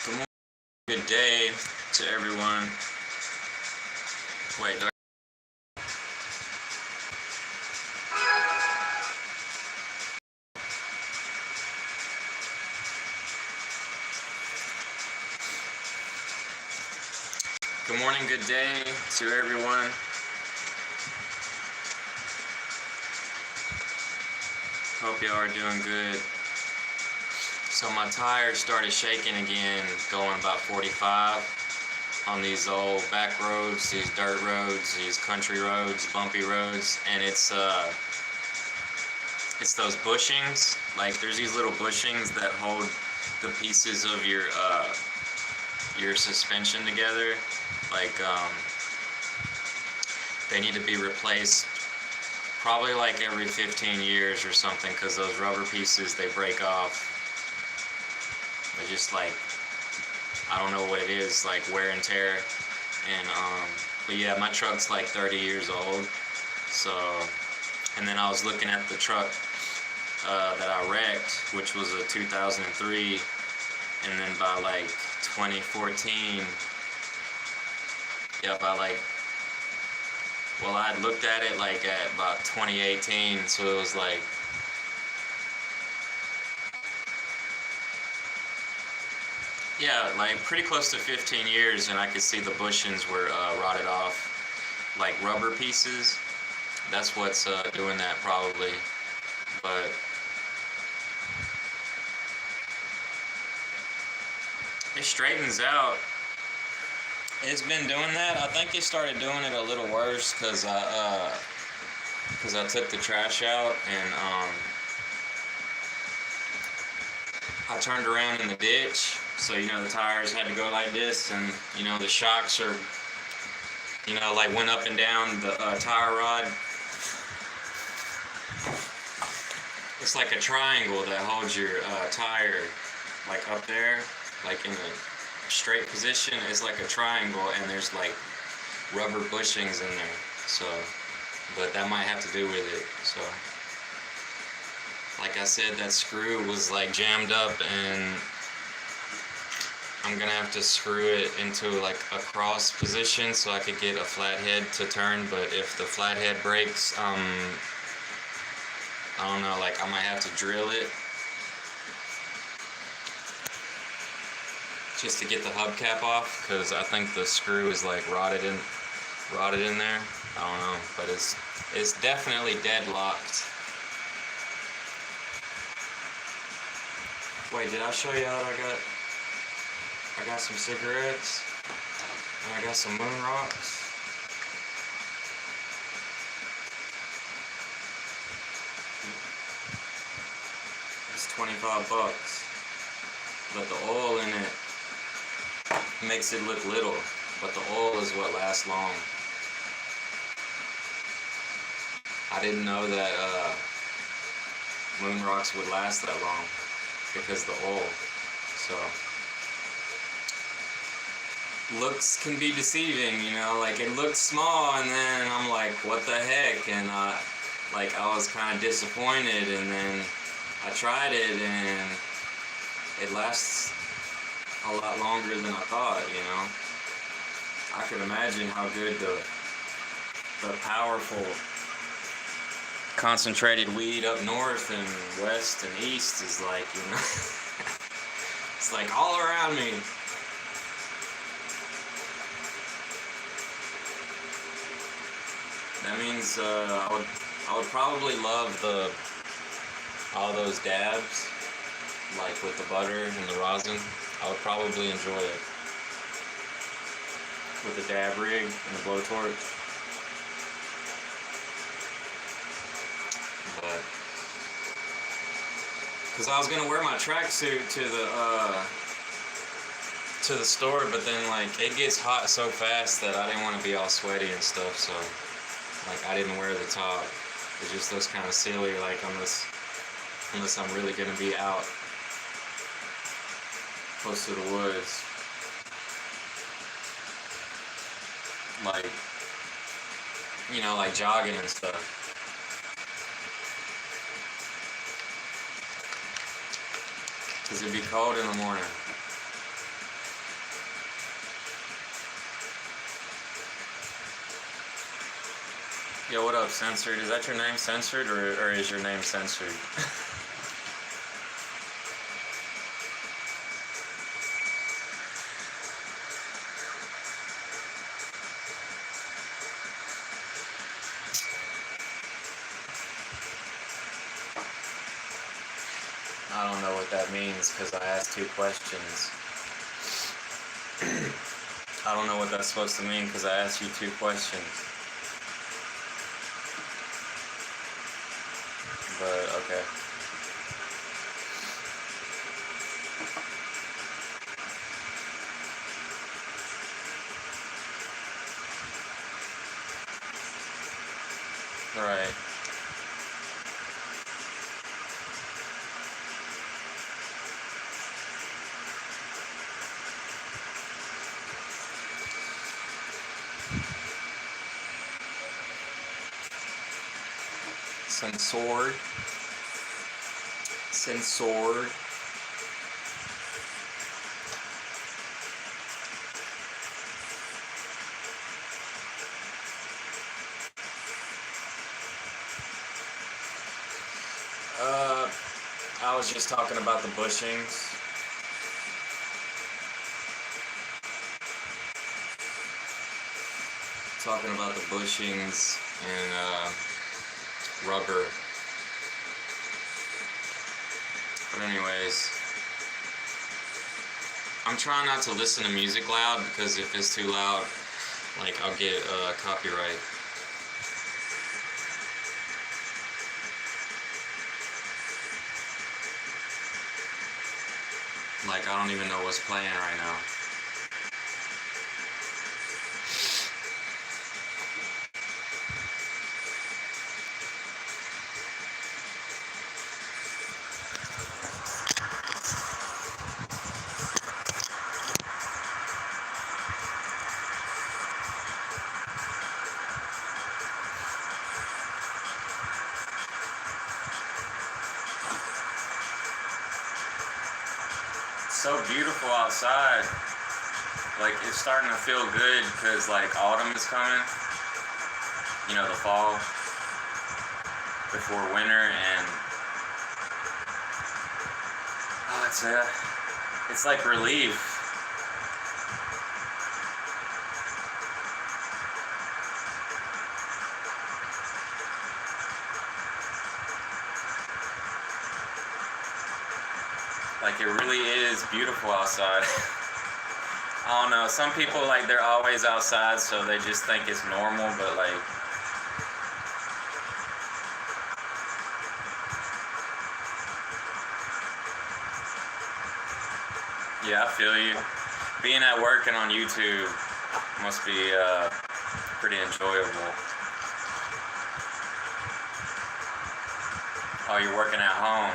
Good morning, good day to everyone. Wait, good morning, good day to everyone. Hope y'all are doing good. So my tires started shaking again, going about 45 on these old back roads, these dirt roads, these country roads, bumpy roads, and it's those bushings. Like there's these little bushings that hold the pieces of your suspension together. Like they need to be replaced probably like every 15 years or something, because those rubber pieces, they break off. They're just like, I don't know what it is, like wear and tear. And but yeah, my truck's like 30 years old. So, and then I was looking at the truck that I wrecked, which was a 2003, and then by like 2014, yeah, by like, well, I looked at it like at about 2018, so it was like, yeah, like pretty close to 15 years, and I could see the bushings were rotted off, like rubber pieces. That's what's doing that probably, but it straightens out. It's been doing that. I think it started doing it a little worse because I took the trash out, and I turned around in the ditch. So, you know, the tires had to go like this, and, you know, the shocks are, you know, like went up and down the tire rod. It's like a triangle that holds your tire, like up there, like in a straight position. Is like a triangle, and there's like rubber bushings in there. So, but that might have to do with it. So, like I said, that screw was like jammed up, and I'm gonna have to screw it into like a cross position so I could get a flathead to turn. But if the flathead breaks, I don't know, like I might have to drill it just to get the hubcap off, because I think the screw is like rotted in there. I don't know, but it's definitely deadlocked. Wait, did I show you how I got some cigarettes, and I got some moon rocks. It's $25, but the oil in it makes it look little, but the oil is what lasts long. I didn't know that moon rocks would last that long because the oil. So looks can be deceiving, you know, like it looks small, and then I'm like, what the heck? And I was kind of disappointed, and then I tried it, and it lasts a lot longer than I thought, you know. I could imagine how good the powerful concentrated weed up north and west and east is like, you know. It's like all around me. That means I would probably love all those dabs, like with the butter and the rosin. I would probably enjoy it with the dab rig and the blowtorch. But because I was gonna wear my tracksuit to the store, but then like it gets hot so fast that I didn't want to be all sweaty and stuff. So like I didn't wear the top. It just looks kind of silly, like unless I'm really gonna be out close to the woods, like, you know, like jogging and stuff. Because it'd be cold in the morning. Yo, what up, Censored? Is that your name, Censored, or is your name Censored? I don't know what that means because I asked 2 questions. I don't know what that's supposed to mean because I asked you 2 questions. But, okay. Right. Censored. Censored. I was just talking about the bushings. Talking about the bushings and rubber. But anyways, I'm trying not to listen to music loud because if it's too loud, like I'll get copyright. Like I don't even know what's playing right now. It's so beautiful outside. Like it's starting to feel good because like autumn is coming. You know, the fall before winter, and it's like relief. Like it really is beautiful outside. I don't know, some people like they're always outside so they just think it's normal, but like yeah, I feel you. Being at work and on YouTube must be pretty enjoyable. Oh, you're working at home.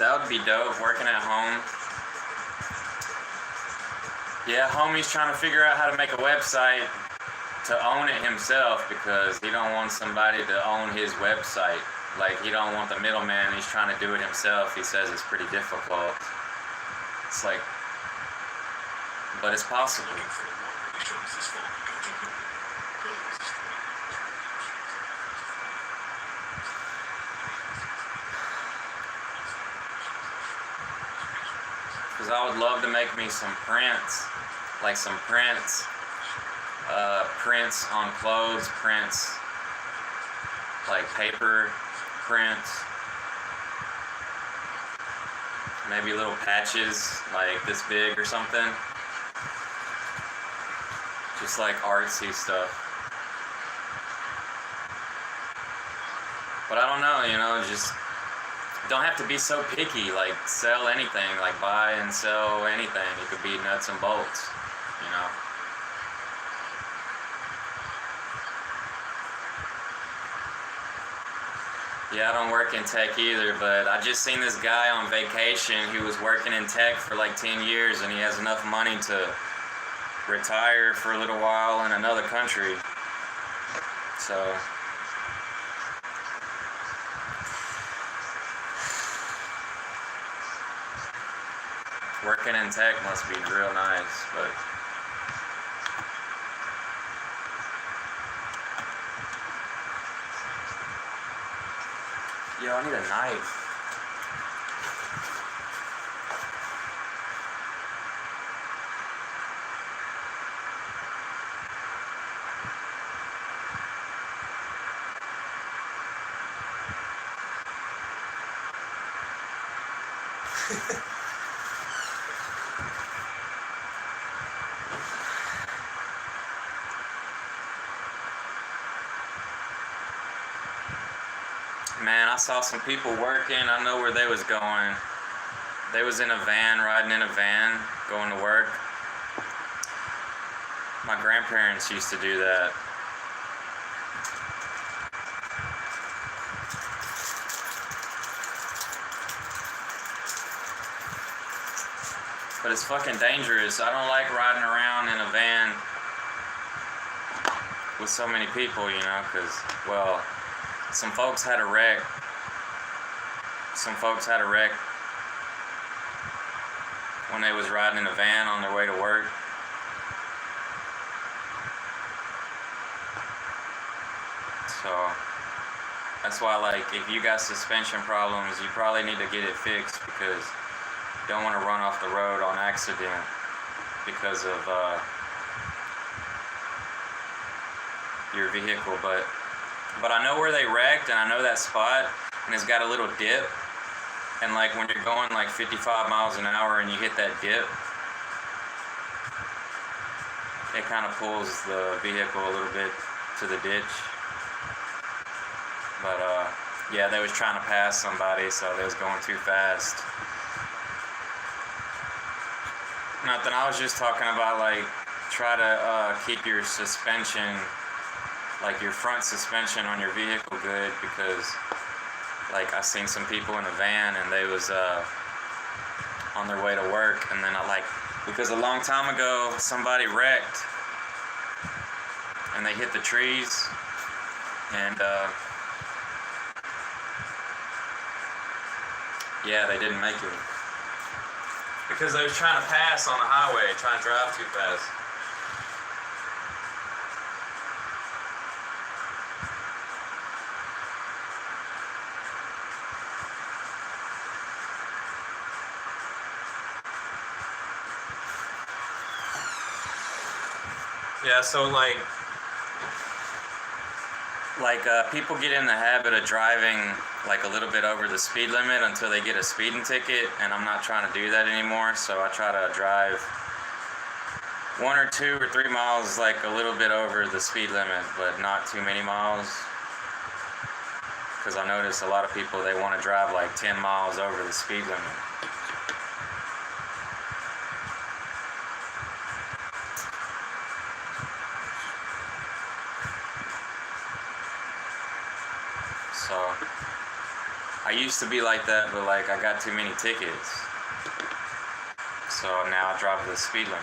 That would be dope, working at home. Yeah, homie's trying to figure out how to make a website to own it himself because he don't want somebody to own his website. Like, he don't want the middleman. He's trying to do it himself. He says it's pretty difficult. It's like, but it's possible. Because I would love to make me some prints. Like some prints. Prints on clothes, prints like paper prints. Maybe little patches like this big or something. Just like artsy stuff. But I don't know, you know, just don't have to be so picky, like sell anything, like buy and sell anything. It could be nuts and bolts, you know. Yeah, I don't work in tech either, but I just seen this guy on vacation who was working in tech for like 10 years and he has enough money to retire for a little while in another country. So working in tech must be real nice, but Yo, I need a knife. Man, I saw some people working. I know where they was going. They was in a van, riding in a van, going to work. My grandparents used to do that. But it's fucking dangerous. I don't like riding around in a van with so many people, you know, because, well, some folks had a wreck. When they was riding in a van on their way to work. So that's why, like, if you got suspension problems, you probably need to get it fixed, because you don't want to run off the road on accident because of your vehicle. But I know where they wrecked, and I know that spot, and it's got a little dip. And like when you're going like 55 miles an hour and you hit that dip, it kind of pulls the vehicle a little bit to the ditch. But yeah, they was trying to pass somebody, so they was going too fast. Nothing, I was just talking about, like, try to keep your suspension, like your front suspension on your vehicle good, because like I seen some people in a van and they was on their way to work, and then because a long time ago somebody wrecked and they hit the trees, and yeah, they didn't make it because they was trying to pass on the highway, trying to drive too fast. Yeah, so like people get in the habit of driving like a little bit over the speed limit until they get a speeding ticket, and I'm not trying to do that anymore. So I try to drive 1 or 2 or 3 miles like a little bit over the speed limit, but not too many miles, because I notice a lot of people, they want to drive like 10 miles over the speed limit. So I used to be like that, but like I got too many tickets, so now I drive the speed limit.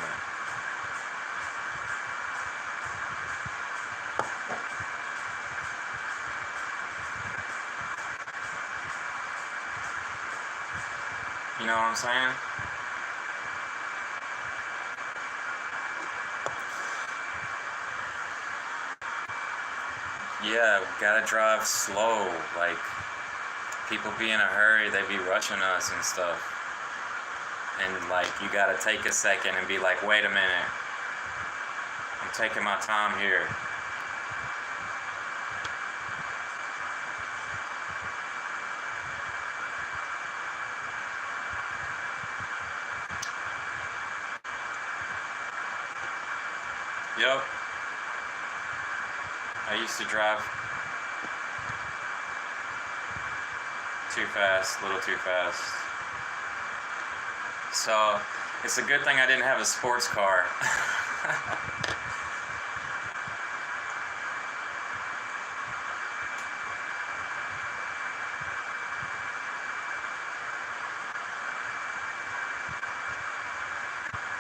You know what I'm saying? Yeah, gotta drive slow. Like, people be in a hurry, they be rushing us and stuff. And like, you gotta take a second and be like, wait a minute, I'm taking my time here. Yep. I used to drive too fast, a little too fast. So it's a good thing I didn't have a sports car.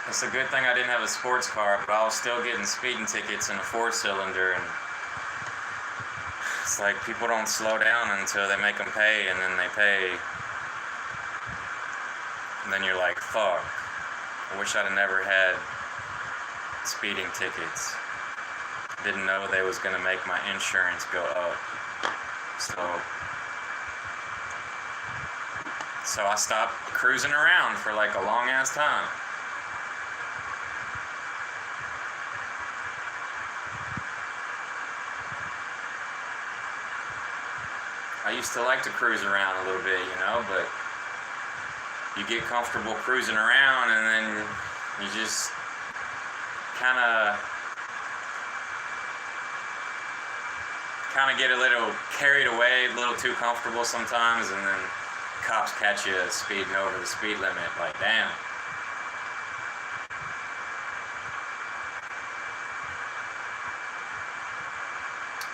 It's a good thing I didn't have a sports car, but I was still getting speeding tickets in a 4-cylinder, and it's like people don't slow down until they make them pay, and then they pay, and then you're like, fuck, I wish I'd have never had speeding tickets. Didn't know they was gonna make my insurance go up. So So I stopped cruising around for like a long ass time. I used to like to cruise around a little bit, you know, but you get comfortable cruising around and then you just kind of get a little carried away, a little too comfortable sometimes, and then cops catch you speeding over the speed limit. Like, damn.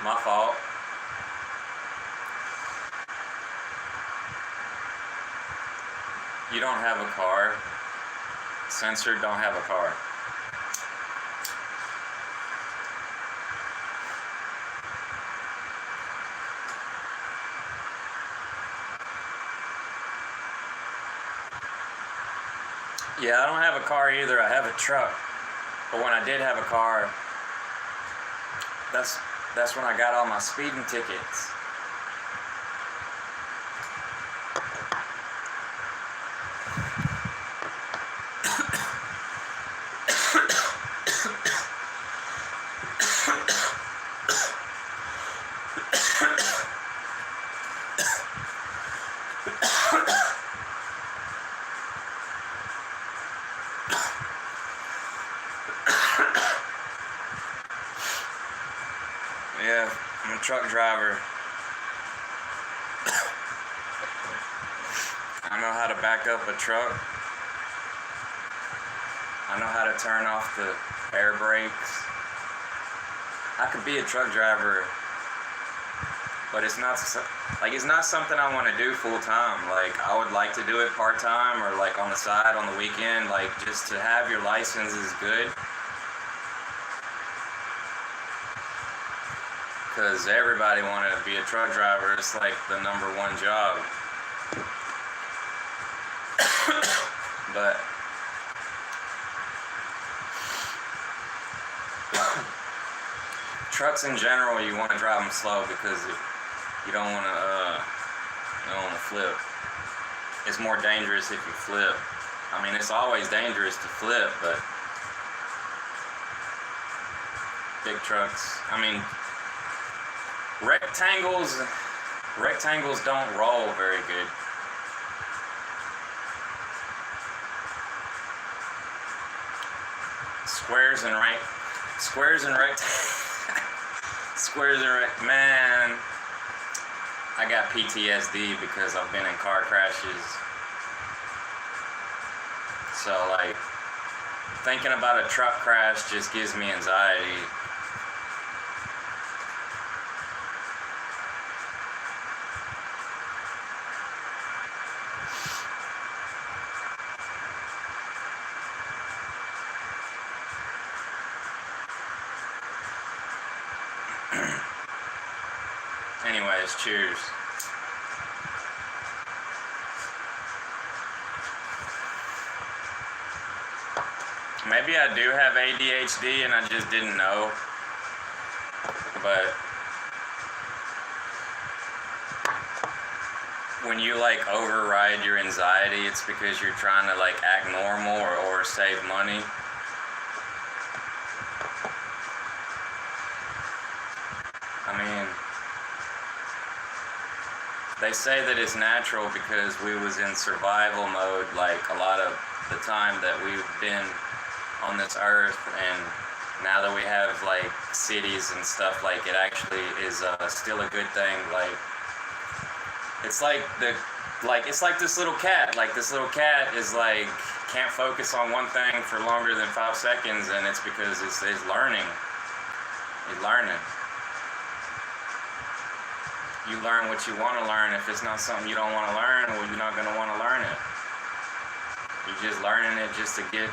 My fault. You don't have a car. Censored don't have a car. Yeah, I don't have a car either. I have a truck. But when I did have a car, that's when I got all my speeding tickets. Yeah, I'm a truck driver. I know how to back up a truck. I know how to turn off the air brakes. I could be a truck driver, but it's not something I want to do full time. Like, I would like to do it part time or like on the side on the weekend. Like, just to have your license is good. Because everybody wanted to be a truck driver. It's like the #1 job. But trucks in general, you want to drive them slow because you don't want to flip. It's more dangerous if you flip. I mean, it's always dangerous to flip, but big trucks. I mean, rectangles don't roll very good. Squares and man, I got PTSD because I've been in car crashes. So like, thinking about a truck crash just gives me anxiety. Anyways, cheers. Maybe I do have ADHD and I just didn't know. But when you like override your anxiety, it's because you're trying to like act normal or save money. I mean, they say that it's natural because we was in survival mode like a lot of the time that we've been on this earth, and now that we have like cities and stuff, like it actually is still a good thing. Like it's like this little cat. Like this little cat is like can't focus on one thing for longer than 5 seconds, and it's because it's learning. It's learning. You learn what you want to learn. If it's not something you don't want to learn, well, you're not going to want to learn it. You're just learning it just to get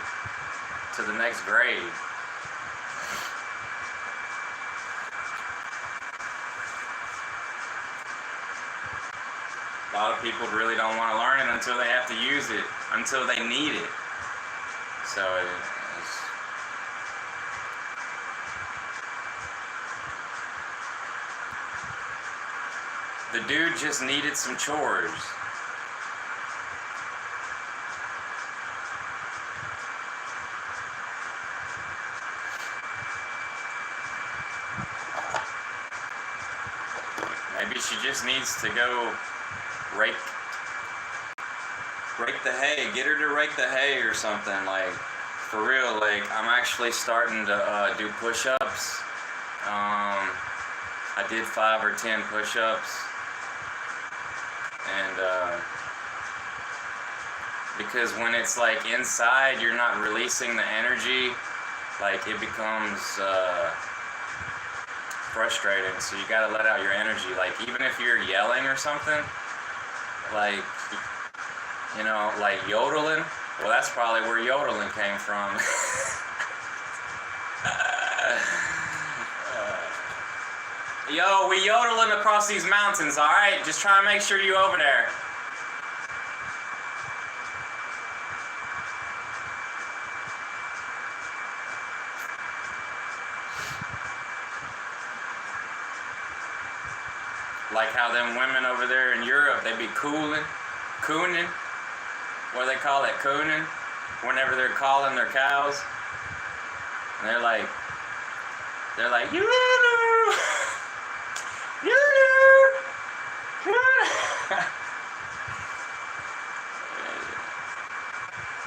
to the next grade. A lot of people really don't want to learn it until they have to use it, until they need it. So the dude just needed some chores. just needs to go rake the hay. Get her to rake the hay or something. Like, for real. Like, I'm actually starting to do push-ups. I did 5 or 10 push-ups, and because when it's like inside, you're not releasing the energy. Like, it becomes frustrating. So you gotta let out your energy. Like, even if you're yelling or something, like, you know, like yodeling. Well, that's probably where yodeling came from. Yo, we yodeling across these mountains, alright? Just try and make sure you over there. Like how them women over there in Europe, they be cooning. What do they call it? Cooning? Whenever they're calling their cows. And they're like, you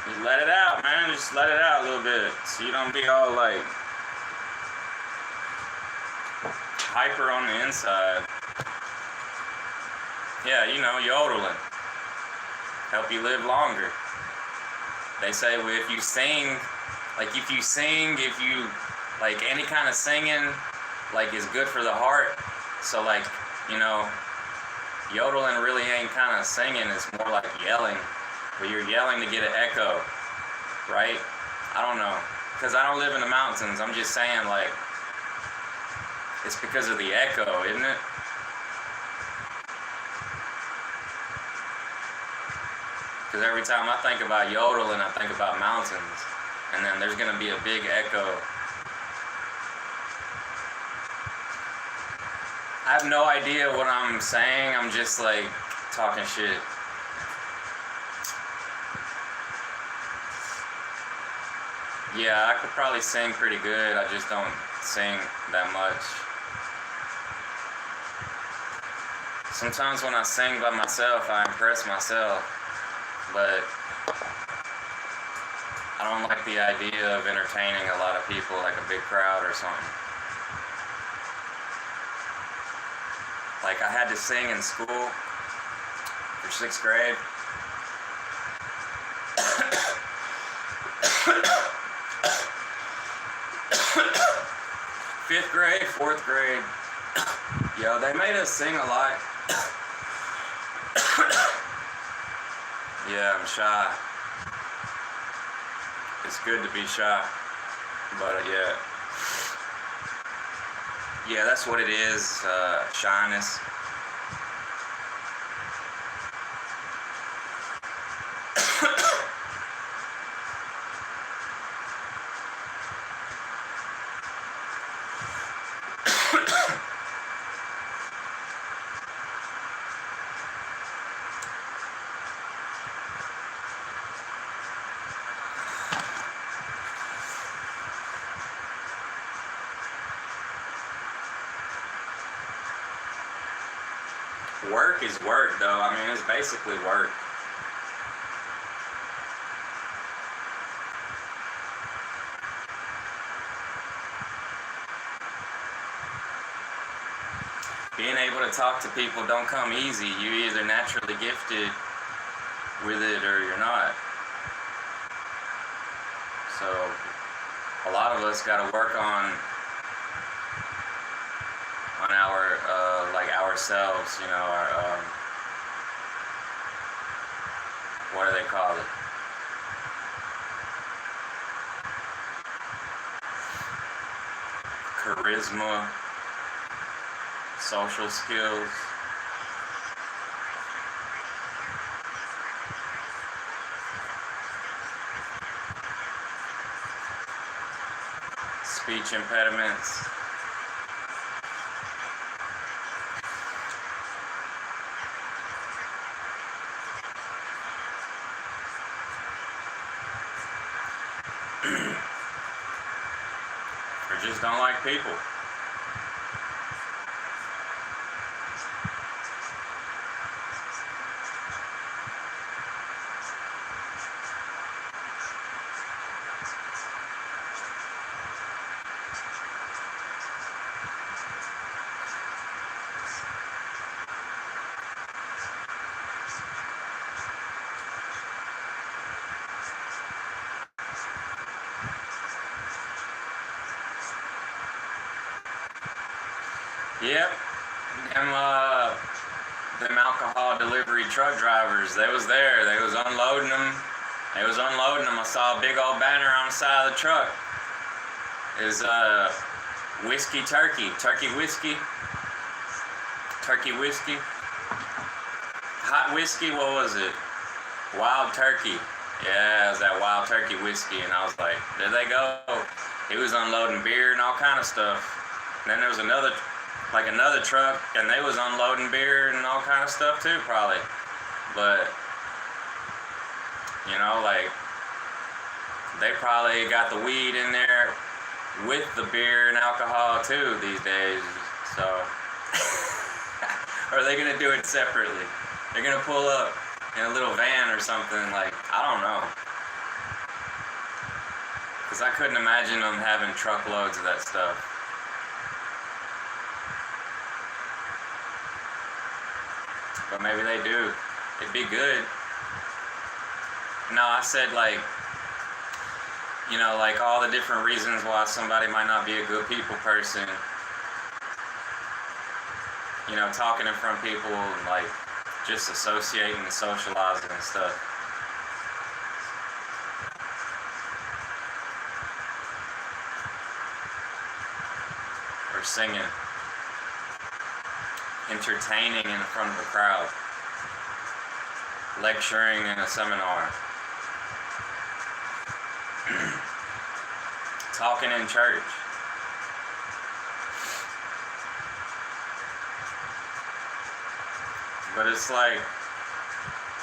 Just let it out, man. Just let it out a little bit. So you don't be all like hyper on the inside. Yeah, you know, yodeling. Help you live longer. They say, well, if you sing, like any kind of singing, like, is good for the heart. So, like, you know, yodeling really ain't kind of singing. It's more like yelling. But you're yelling to get an echo, right? I don't know. Because I don't live in the mountains. I'm just saying, like, it's because of the echo, isn't it? Because every time I think about yodeling, I think about mountains. And then there's going to be a big echo. I have no idea what I'm saying. I'm just like talking shit. Yeah, I could probably sing pretty good. I just don't sing that much. Sometimes when I sing by myself, I impress myself. But I don't like the idea of entertaining a lot of people, like a big crowd or something. Like, I had to sing in school for 6th grade. Fifth grade, 4th grade. Yo, they made us sing a lot. Yeah, I'm shy. It's good to be shy. But yeah. Yeah, that's what it is, shyness. Work is work, though. I mean, it's basically work. Being able to talk to people don't come easy. You're either naturally gifted with it or you're not. So, a lot of us got to work on our, like, ourselves, you know, our, what do they call it? Charisma, social skills. Speech impediments. Or just don't like people. Yep. Them alcohol delivery truck drivers, they was there. They was unloading them. I saw a big old banner on the side of the truck. Is whiskey turkey whiskey, hot whiskey. What was it? Wild turkey. Yeah, it was that wild turkey whiskey. And I was like, there they go. He was unloading beer and all kind of stuff. And then there was another truck, and they was unloading beer and all kind of stuff too, probably. But like, they probably got the weed in there with the beer and alcohol too these days. So, or are they gonna do it separately? They're gonna pull up in a little van or something, like, I don't know. Because I couldn't imagine them having truckloads of that stuff. But maybe they do. It'd be good. No, I said like all the different reasons why somebody might not be a good people person. Talking in front of people and like just associating and socializing and stuff. Or singing. Entertaining in front of a crowd. Lecturing in a seminar. Talking in church. But it's like,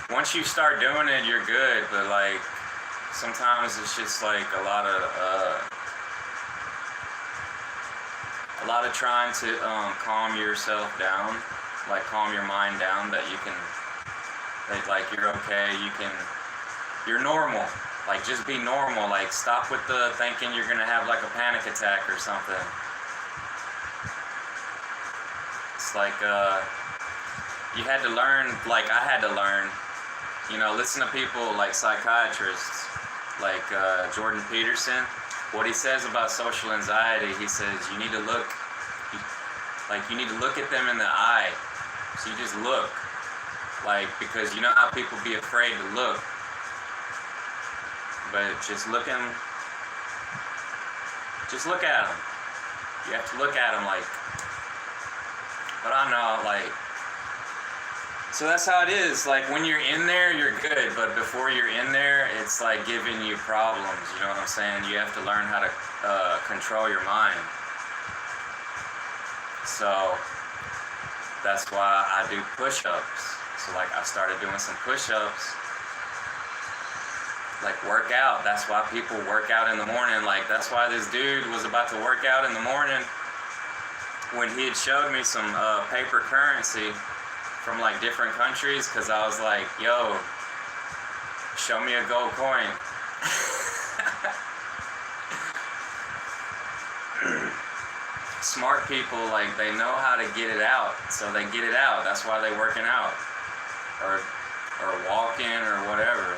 once you start doing it, you're good. But like, sometimes it's just like a lot of trying to calm yourself down, like calm your mind down, that you can, like you're okay, you're normal. Like, just be normal. Like, stop with the thinking you're gonna have like a panic attack or something. It's like, you had to learn, like I had to learn, listen to people like psychiatrists, like Jordan Peterson. What he says about social anxiety, he says you need to look at them in the eye. So you just look, like, because you know how people be afraid to look. But just look at them. You have to look at them, like. But I know, like. So that's how it is. Like, when you're in there, you're good. But before you're in there, it's like giving you problems. You know what I'm saying? You have to learn how to control your mind. So that's why I do push-ups. So like, I started doing some push-ups. Like, work out. That's why people work out in the morning. Like, that's why this dude was about to work out in the morning when he had showed me some paper currency from like different countries, because I was like, yo, show me a gold coin. Smart people, like, they know how to get it out, so they get it out. That's why they're working out or walking or whatever.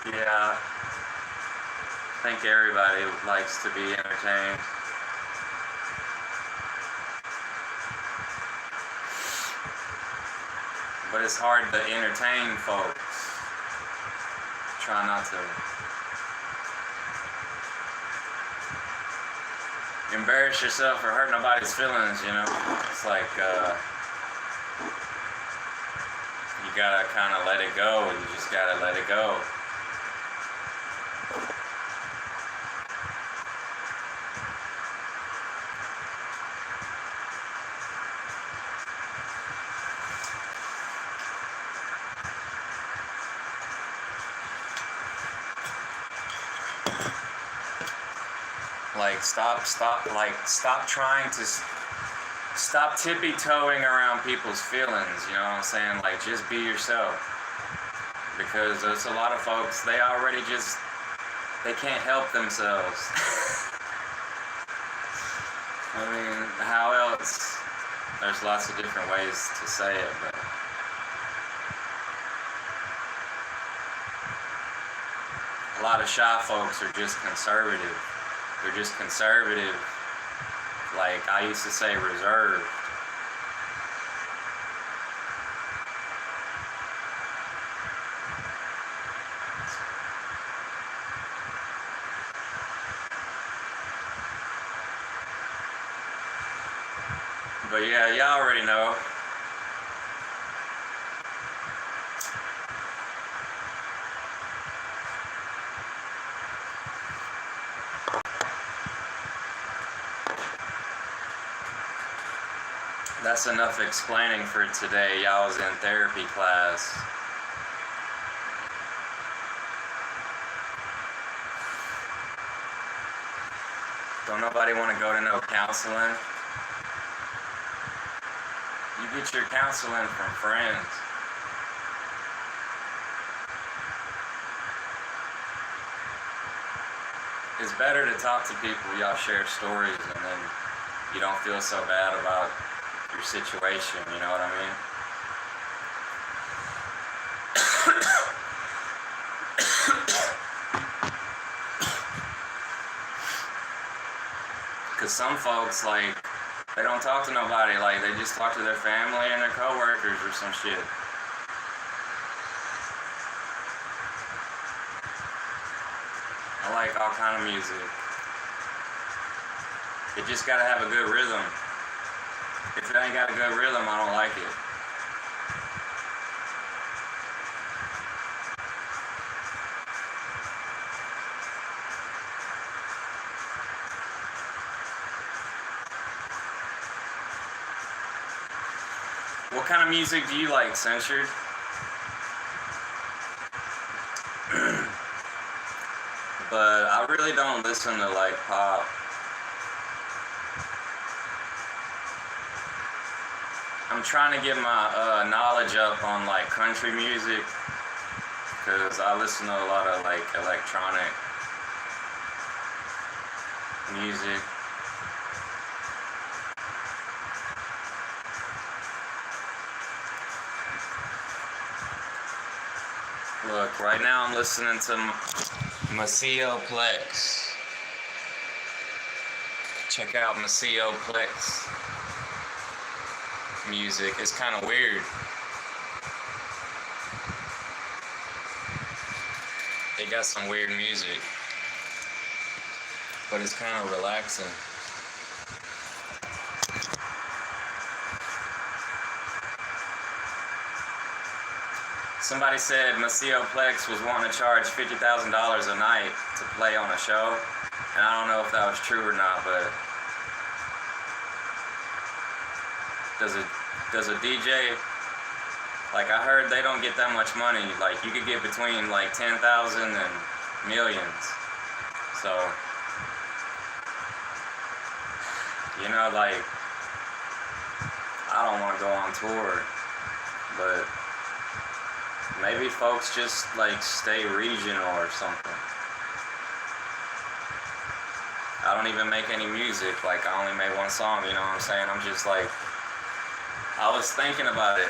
Yeah, I think everybody likes to be entertained. But it's hard to entertain folks. Try not to embarrass yourself or hurt nobody's feelings, It's like, you gotta kind of let it go. You just gotta let it go. Like, stop tippy-toeing around people's feelings, you know what I'm saying? Like, just be yourself. Because there's a lot of folks, they can't help themselves. I mean, how else? There's lots of different ways to say it, but lot of shy folks are just conservative. They're just conservative. Like I used to say, reserved. But yeah, y'all already know. That's enough explaining for today. Y'all was in therapy class. Don't nobody want to go to no counseling? You get your counseling from friends. It's better to talk to people, y'all share stories, and then you don't feel so bad about your situation, you know what I mean? Because some folks, like, they don't talk to nobody, like, they just talk to their family and their coworkers or some shit. I like all kind of music. It just gotta have a good rhythm. If it ain't got a good rhythm, I don't like it. What kind of music do you like, Censured? But I really don't listen to like pop. I'm trying to get my knowledge up on like country music, because I listen to a lot of like electronic music. Look, right now I'm listening to Maceo Plex. Check out Maceo Plex music. It's kind of weird. They got some weird music, but it's kind of relaxing. Somebody said Maceo Plex was wanting to charge $50,000 a night to play on a show, and I don't know if that was true or not, but does a DJ, like I heard they don't get that much money, like you could get between like 10,000 and millions, so, you know, like, I don't want to go on tour, but maybe folks just like stay regional or something. I don't even make any music, like I only made one song, you know what I'm saying? I'm just like, I was thinking about it.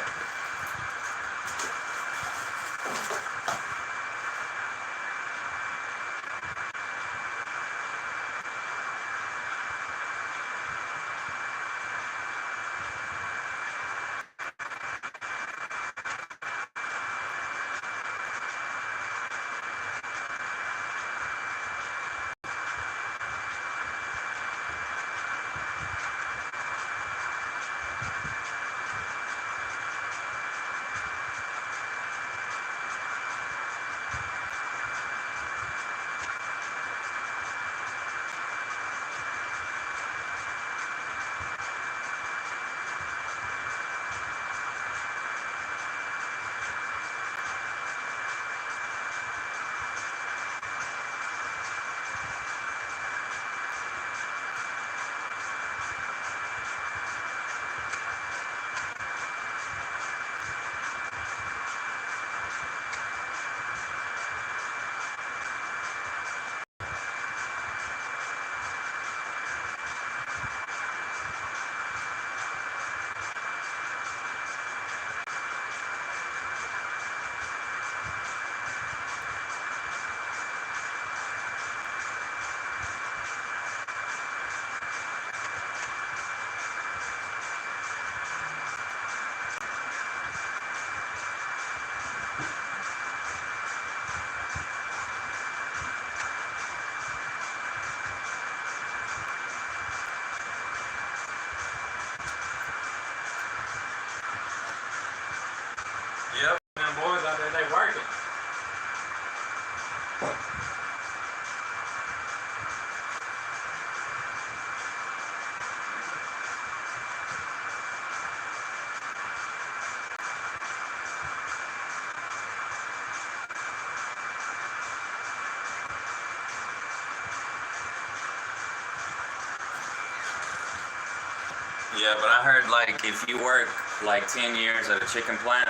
Yeah, but I heard like if you work like 10 years at a chicken plant,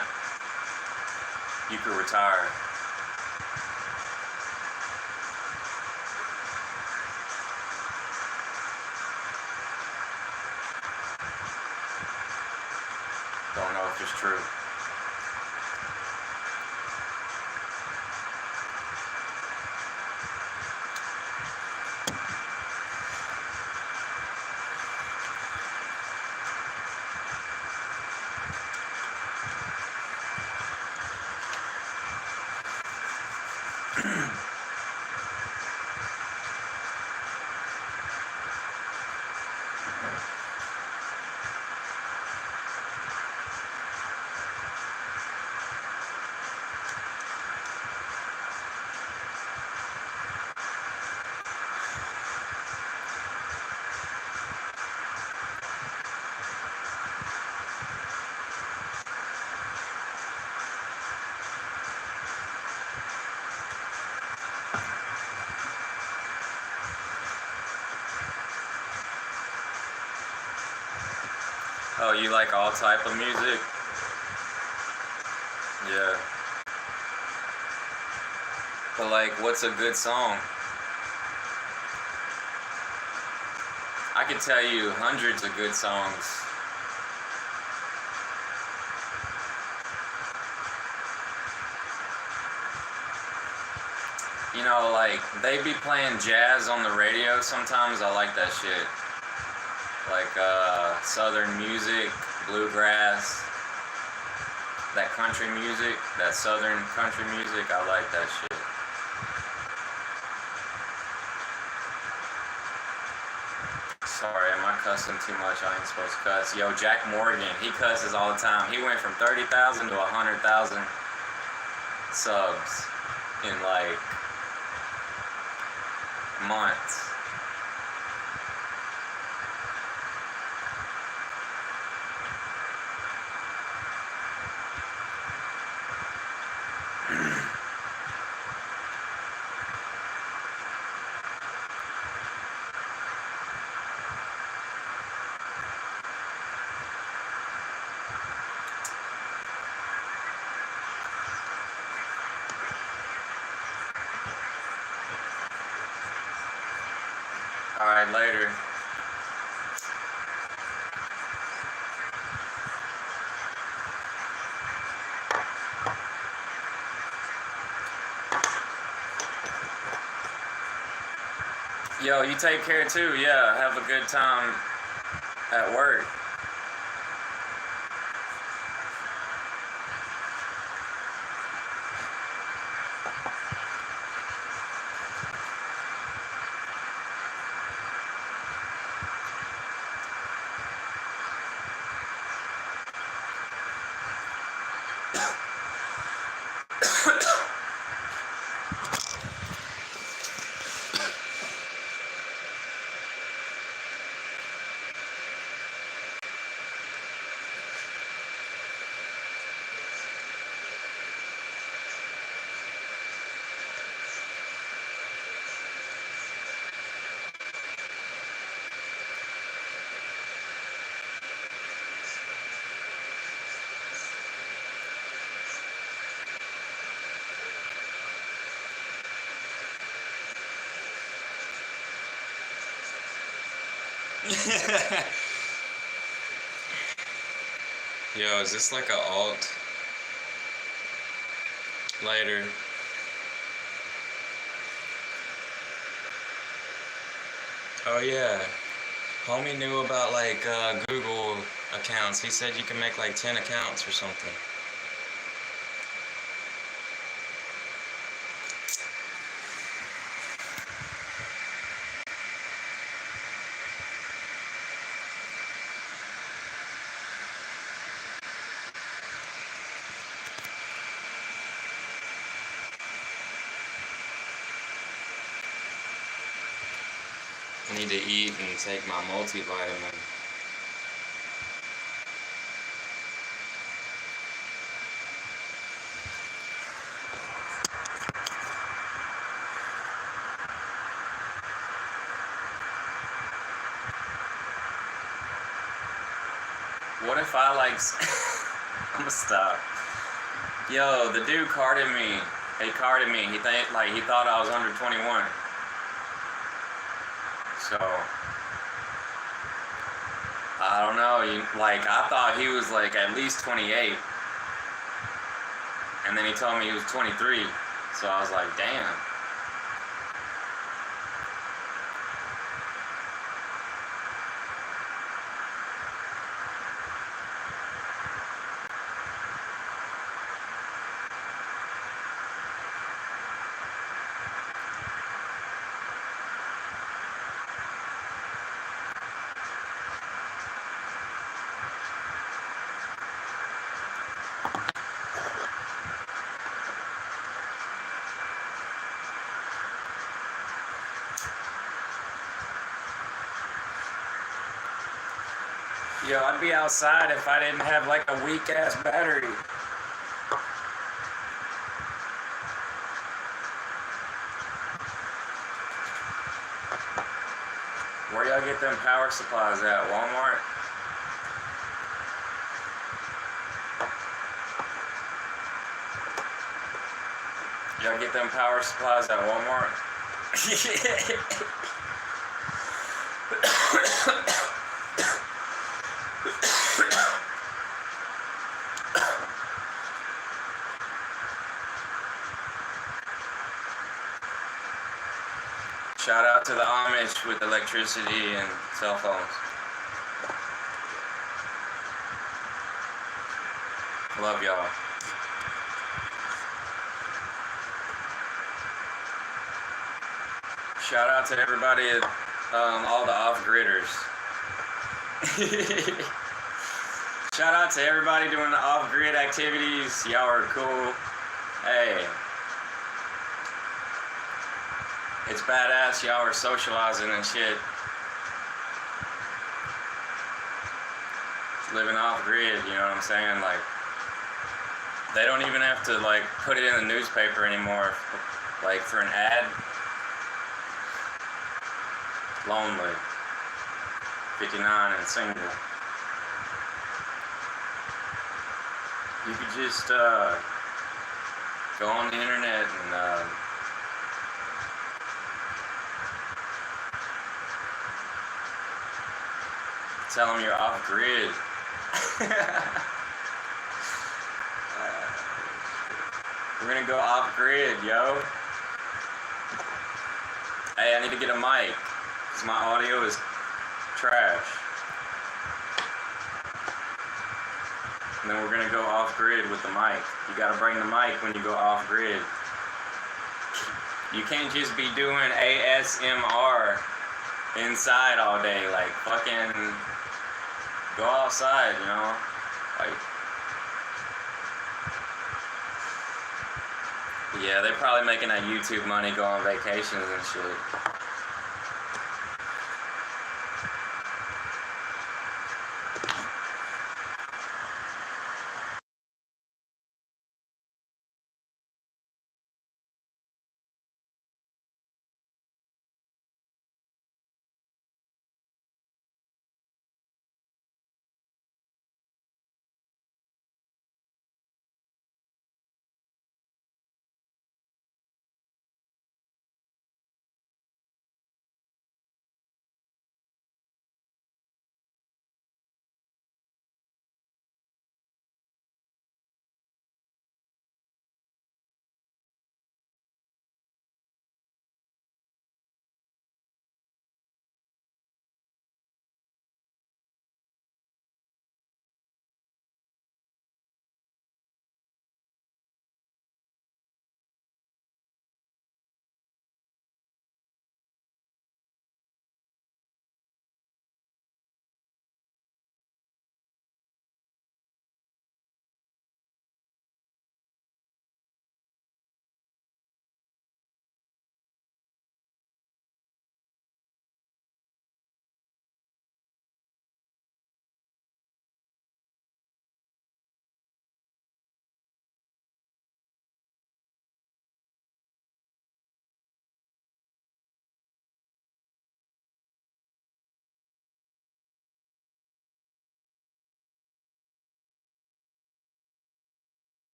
you could retire. Don't know if it's true. Oh, you like all type of music? Yeah. But like, what's a good song? I could tell you hundreds of good songs. You know, like, they be playing jazz on the radio sometimes. I like that shit. Like, southern music, bluegrass, that country music, that southern country music, I like that shit. Sorry, am I cussing too much? I ain't supposed to cuss. Yo, Jack Morgan, he cusses all the time. He went from 30,000 to 100,000 subs in like months. Alright, later. Yo, you take care too. Yeah, have a good time at work. Yo, is this like a alt? Later. Oh yeah. Homie knew about like Google accounts. He said you can make like 10 accounts or something. I need to eat and take my multivitamin. What if I like? I'm gonna stop. Yo, the dude carded me. He carded me. He thought I was under 21. So I don't know. I thought he was like at least 28, and then he told me he was 23. So I was like, damn. Yo, I'd be outside if I didn't have like a weak ass battery. Where y'all get them power supplies at? Walmart? Y'all get them power supplies at Walmart? Shout out to the Amish with electricity and cell phones. Love y'all. Shout out to everybody, all the off-gridders. Shout out to everybody doing the off-grid activities. Y'all are cool. Hey. It's badass, y'all are socializing and shit. Living off-grid, you know what I'm saying? Like, they don't even have to, like, put it in the newspaper anymore, like, for an ad. Lonely. 59 and single. You could just, go on the internet and, tell them you're off-grid. We're gonna go off-grid, yo. Hey, I need to get a mic, because my audio is trash. And then we're gonna go off-grid with the mic. You gotta bring the mic when you go off-grid. You can't just be doing ASMR inside all day, like fucking go outside, you know? Like, yeah, they're probably making that YouTube money, go on vacations and shit.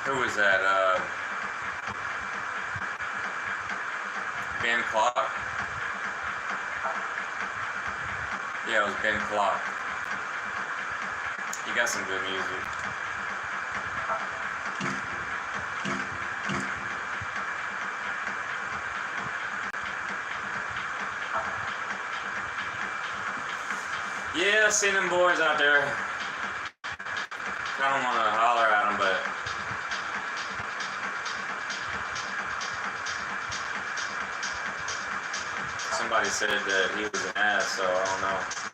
Who was that? Ben Clark? Yeah, it was Ben Clark. He got some good music. Yeah, I see them boys out there. I don't want to holler at them, but somebody said that he was an ass, so I don't know.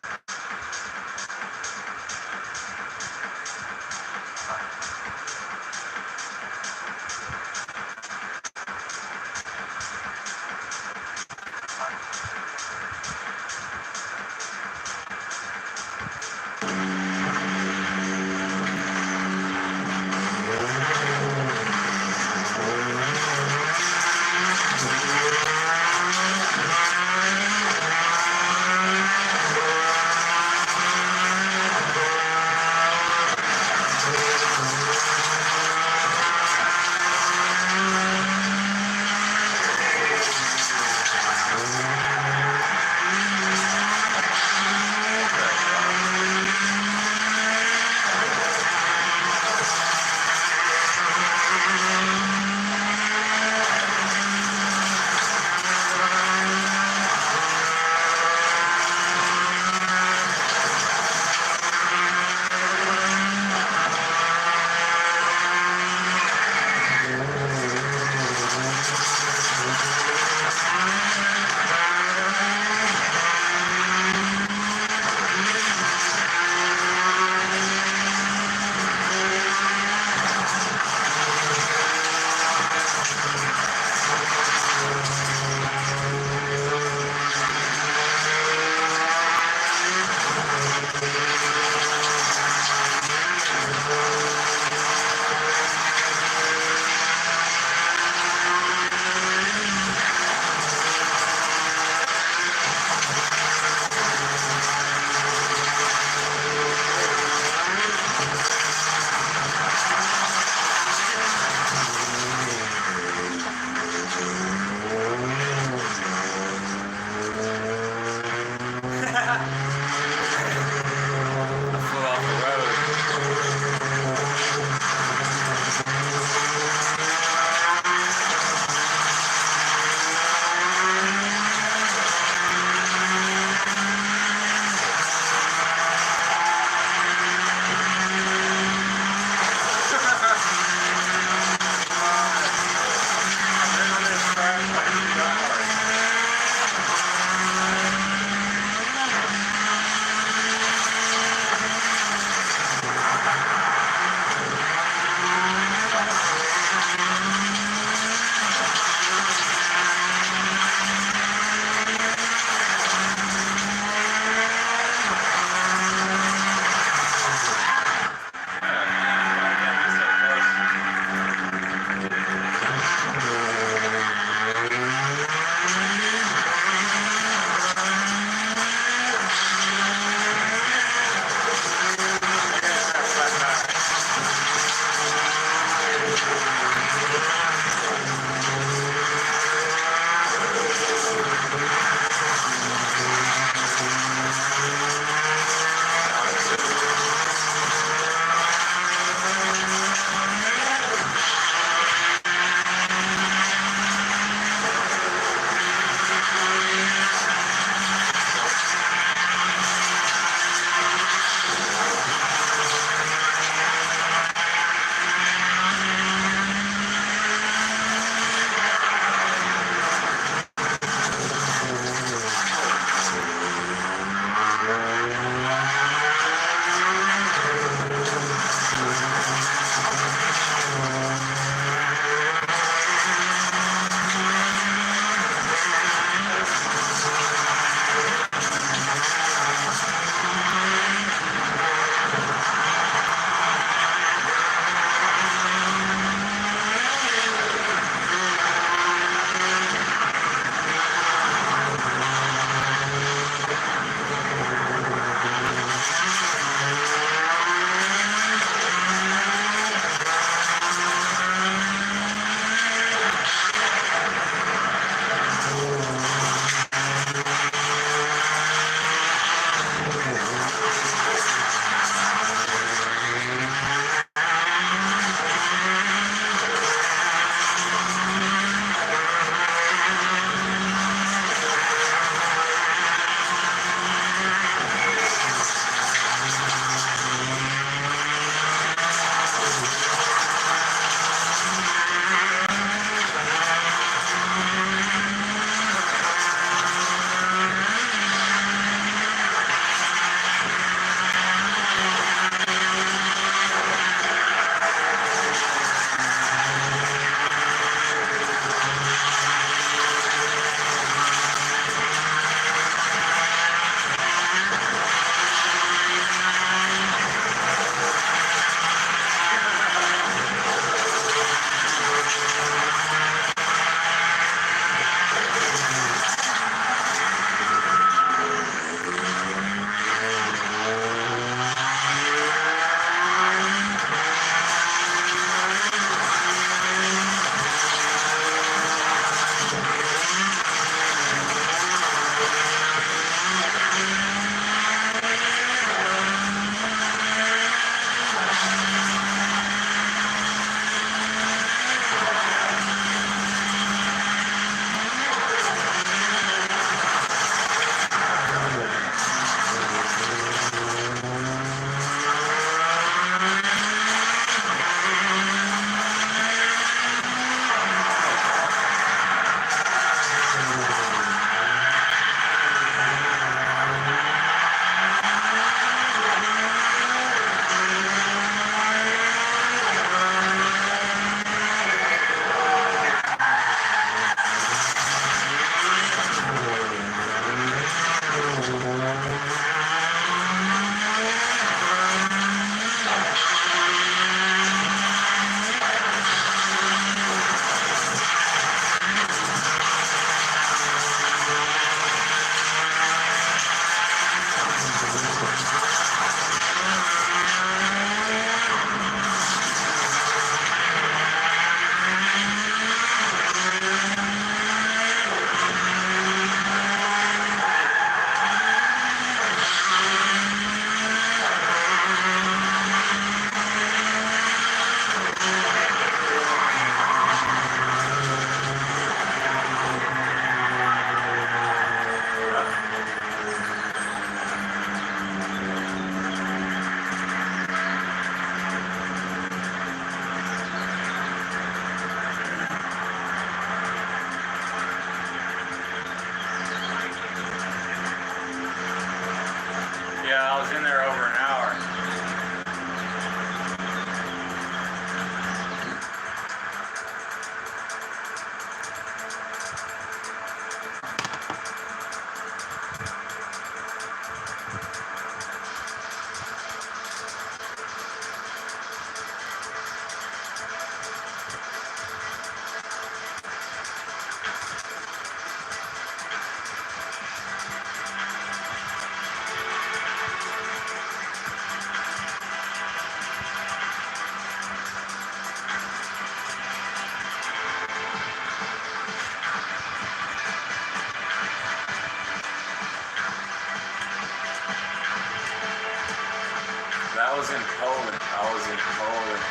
in Poland. I was in Poland.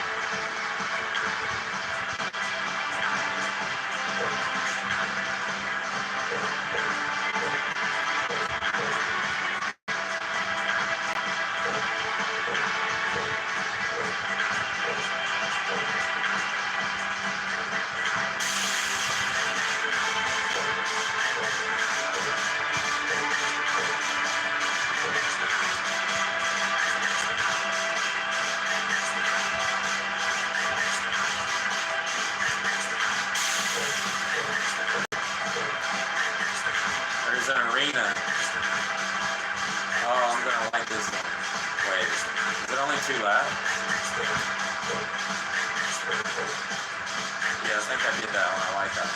There's an arena. Oh, I'm gonna like this one. Wait, is it only 2 left? Yeah, I think I did that one. I like that.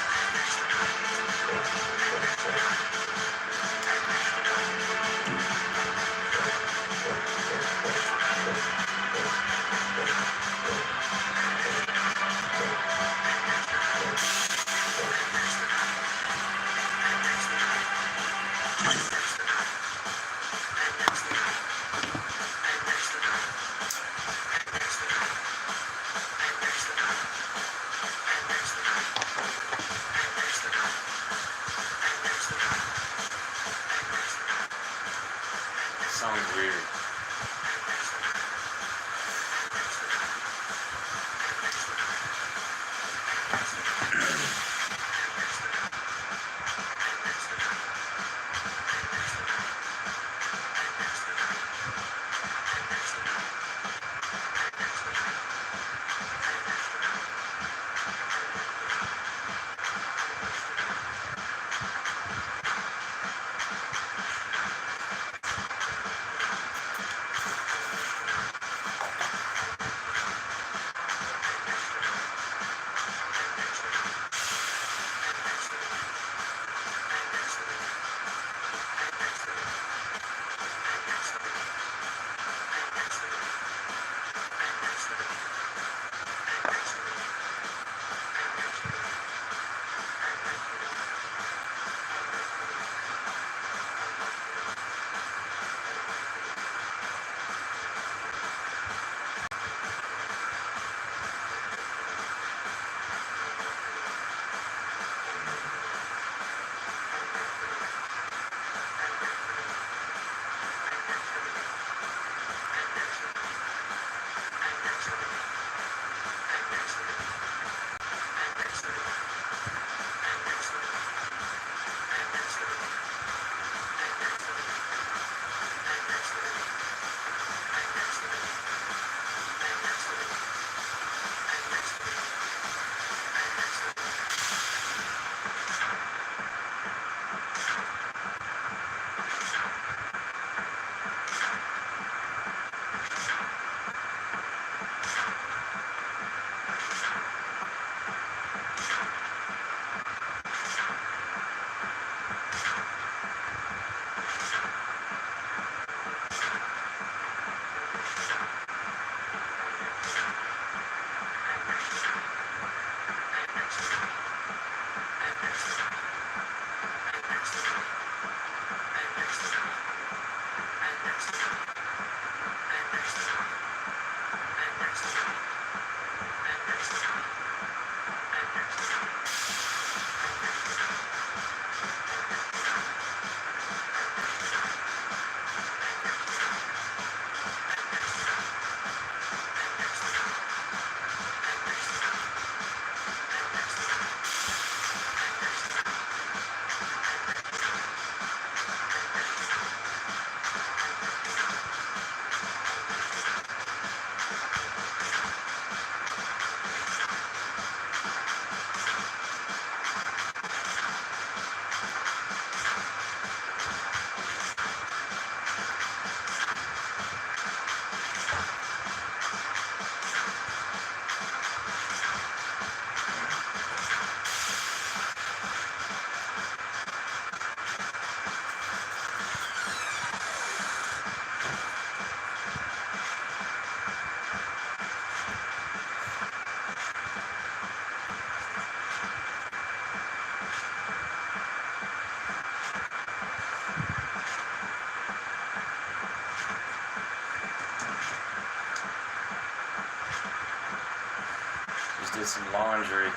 did some laundry.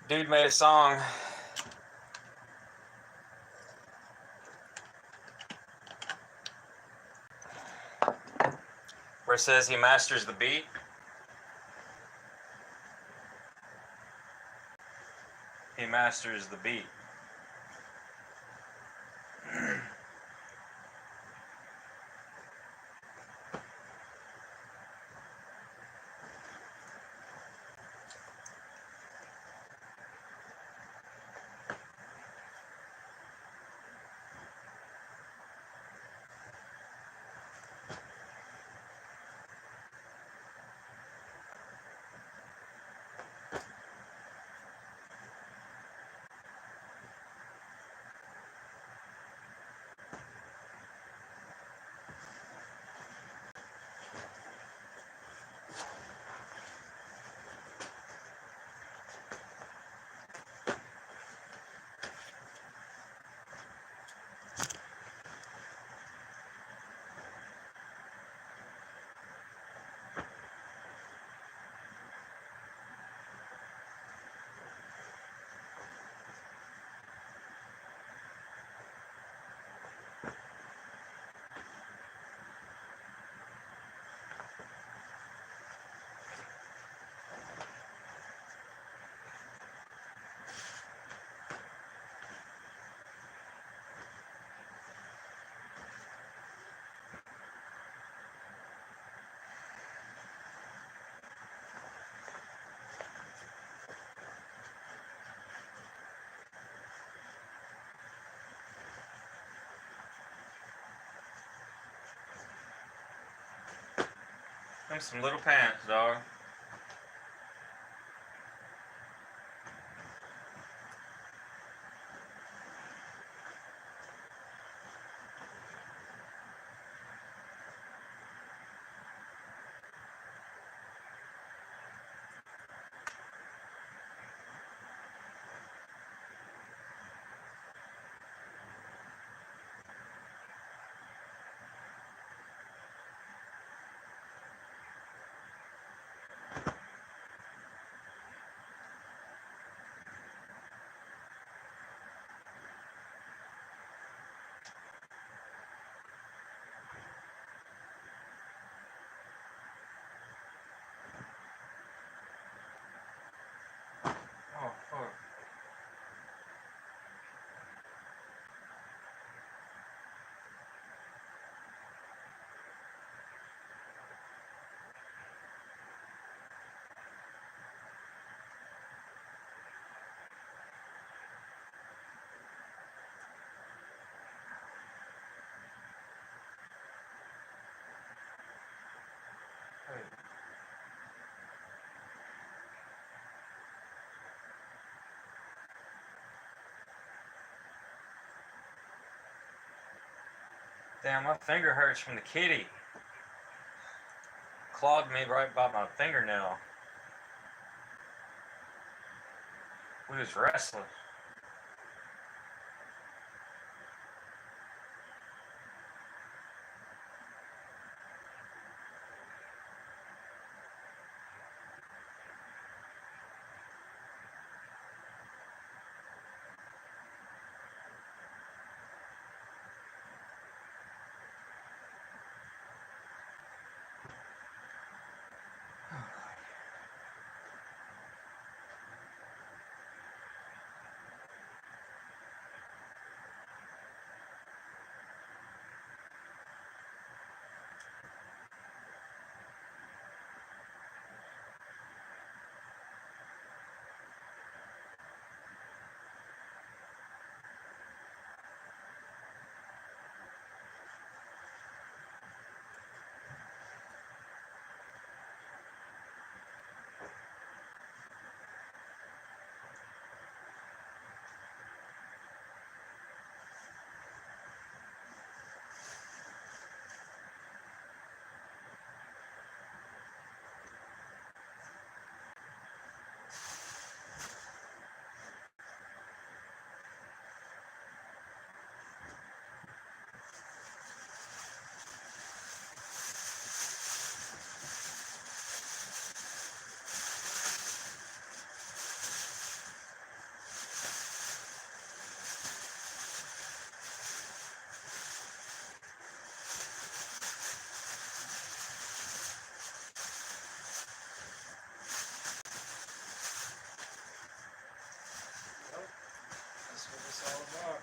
Dude made a song. Where it says he masters the beat. He masters the beat. Them some little pants, dog. Damn, my finger hurts from the kitty. Clawed me right by my fingernail. We was wrestling. That's what it's all about.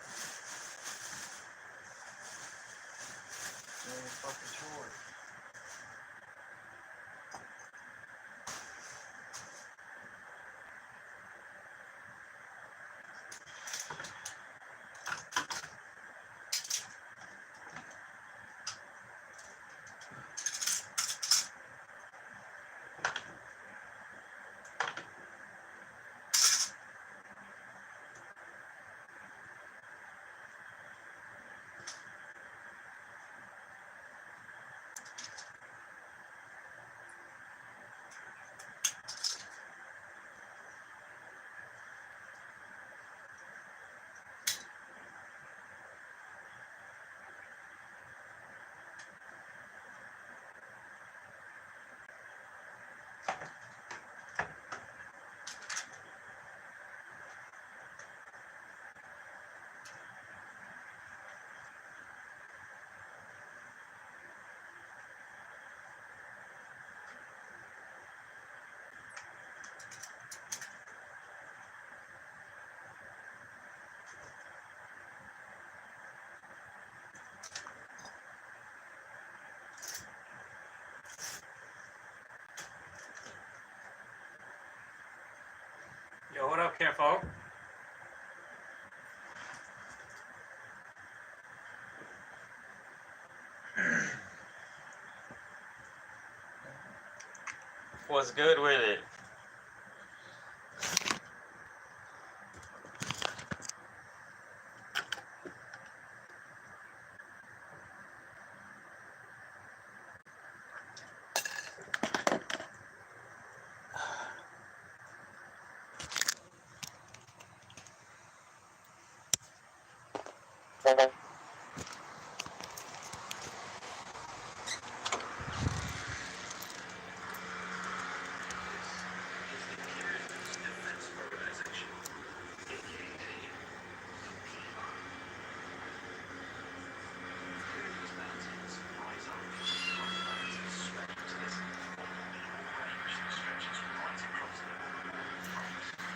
Doing fucking chores. Yo, what up, kinfolk? What's good with it?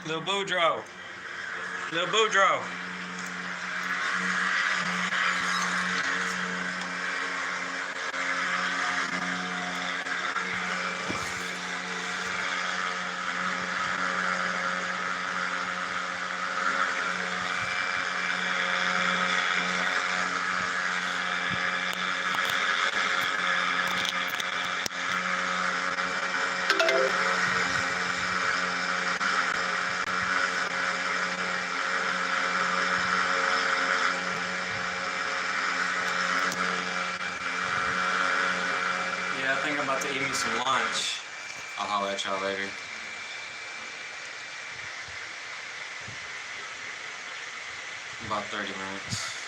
Lil Boudreaux. Lil Boudreaux. Yeah, I think I'm about to eat me some lunch. I'll holler at y'all later. About 30 minutes.